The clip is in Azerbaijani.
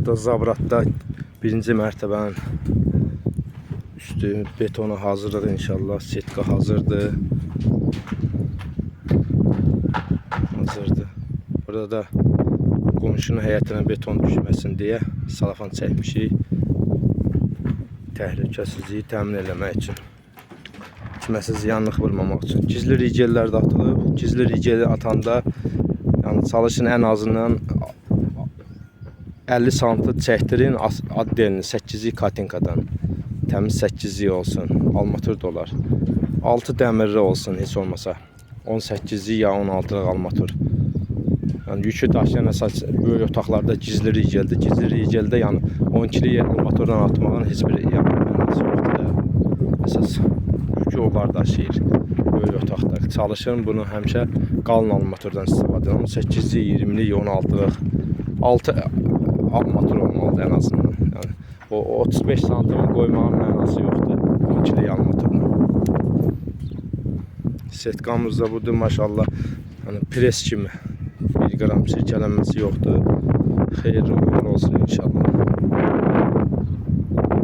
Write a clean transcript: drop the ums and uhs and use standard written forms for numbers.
Bu da Zabratda birinci mərtəbənin üstü betonu hazırdır inşallah. Setka hazırdır. Burada da qonşunun həyətinə beton düşməsin deyə salafan çəkmişik. Təhlükəsizliyi təmin eləmək üçün. Kiməsə ziyanlıq vurmamaq üçün. Gizli rigellər də atılıb. Gizli rigeli atanda yəni çalışın ən azından 50 sm çəkdirin addelini 8-lik katinkadan. Təmiz 8-lik olsun. Armatur da olar. 6 dəmirli olsun heç olmasa. 18-lik ya 16-lıq armatur. Yəni yükü daşıyan əsas böyük otaqlarda gizli rigeldir. Gizli rigeldə yəni 12-lik armaturdan atmağın heç bir mənası yoxdur. Əsas yükü onlar daşıyır böyük otaqda. Çalışın bunu həmişə qalın armaturdan istifadə edin. 18-lik, 20-lik, 16-lıq 6 armatur olmalıdır ən azından. Yəni o 35 sm qoymağın mənası yoxdur 12-lik armaturdan. Setkamız da budur maşallah. Yəni pres kimi 1 qram sirkələnməsi yoxdur. Xeyirli uğurlu olsun inşallah.